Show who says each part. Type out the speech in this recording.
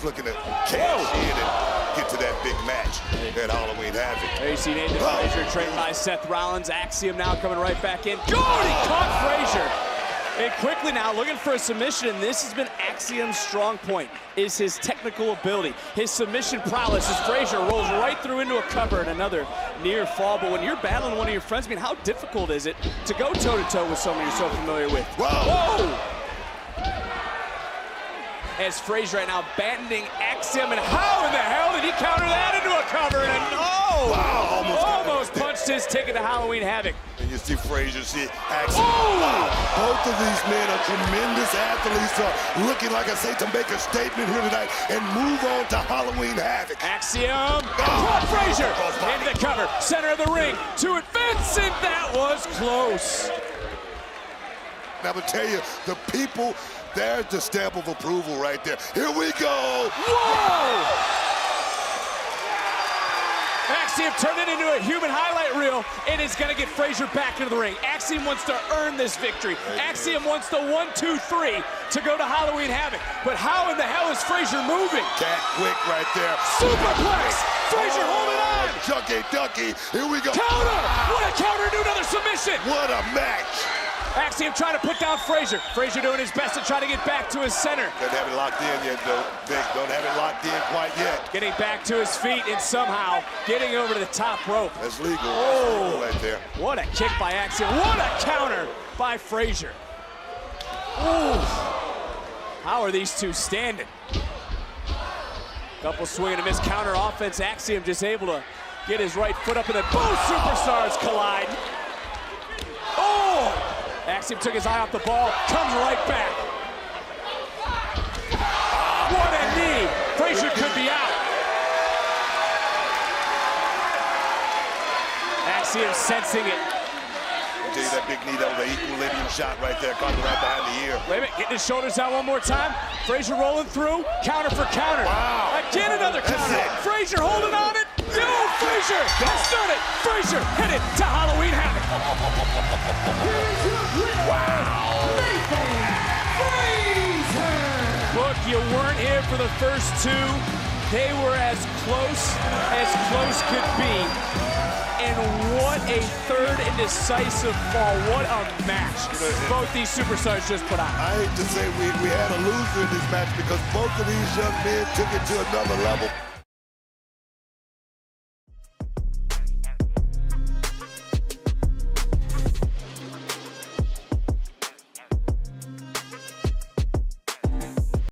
Speaker 1: looking to cash in and get to that big match at Halloween Havoc.
Speaker 2: There you see Nathan Frazier trained by Seth Rollins. Axiom now coming right back in. Good! He caught Frazier. And quickly now looking for a submission, and this has been Axiom's strong point, is his technical ability, his submission prowess as Frazier rolls right through into a cover and another near fall. But when you're battling one of your friends, I mean, how difficult is it to go toe-to-toe with someone you're so familiar with?
Speaker 1: Whoa!
Speaker 2: As Frazier right now abandoning Axiom, and how in the hell did he counter that into a cover? And almost punched his ticket to Halloween Havoc.
Speaker 1: And you see Frazier, see Axiom. Wow. Both of these men are tremendous athletes, looking like I say to make a statement here tonight and move on to Halloween Havoc.
Speaker 2: Axiom, caught Frazier into the cover, center of the ring, to advance, and that was close.
Speaker 1: And I will tell you, the people, there's the stamp of approval right there. Here we go.
Speaker 2: Whoa! Axiom turned it into a human highlight reel and is going to get Frazier back into the ring. Axiom wants to earn this victory. Axiom wants the 1, 2, 3 to go to Halloween Havoc. But how in the hell is Frazier moving?
Speaker 1: Cat quick right there.
Speaker 2: Superplex! Frazier holding on!
Speaker 1: Junkie Ducky, here we go.
Speaker 2: Counter! What a counter to another submission!
Speaker 1: What a match!
Speaker 2: Axiom trying to put down Frazier. Frazier doing his best to try to get back to his center.
Speaker 1: Doesn't have it locked in yet, though. Vic, don't have it locked in quite yet.
Speaker 2: Getting back to his feet and somehow getting over to the top rope.
Speaker 1: That's legal.
Speaker 2: Oh,
Speaker 1: That's legal right there.
Speaker 2: What a kick by Axiom. What a counter by Frazier. Ooh. How are these two standing? Couple swing and a miss counter offense. Axiom just able to get his right foot up, and then both superstars collide. Oh! Axiom took his eye off the ball, comes right back. What a knee! Frazier could be out. Axiom sensing it.
Speaker 1: I'll tell you that big knee, that was an equilibrium shot right there, caught him right behind the ear.
Speaker 2: Wait a minute, getting his shoulders down one more time. Frazier rolling through, counter for counter.
Speaker 1: Wow.
Speaker 2: Again another counter. Frazier holding on it. No, Frazier has done it. Frazier headed to Halloween Havoc. Look, you weren't here for the first two. They were as close could be. And what a third and decisive fall. What a match both these superstars just put on.
Speaker 1: I hate to say we had a loser in this match because both of these young men took it to another level.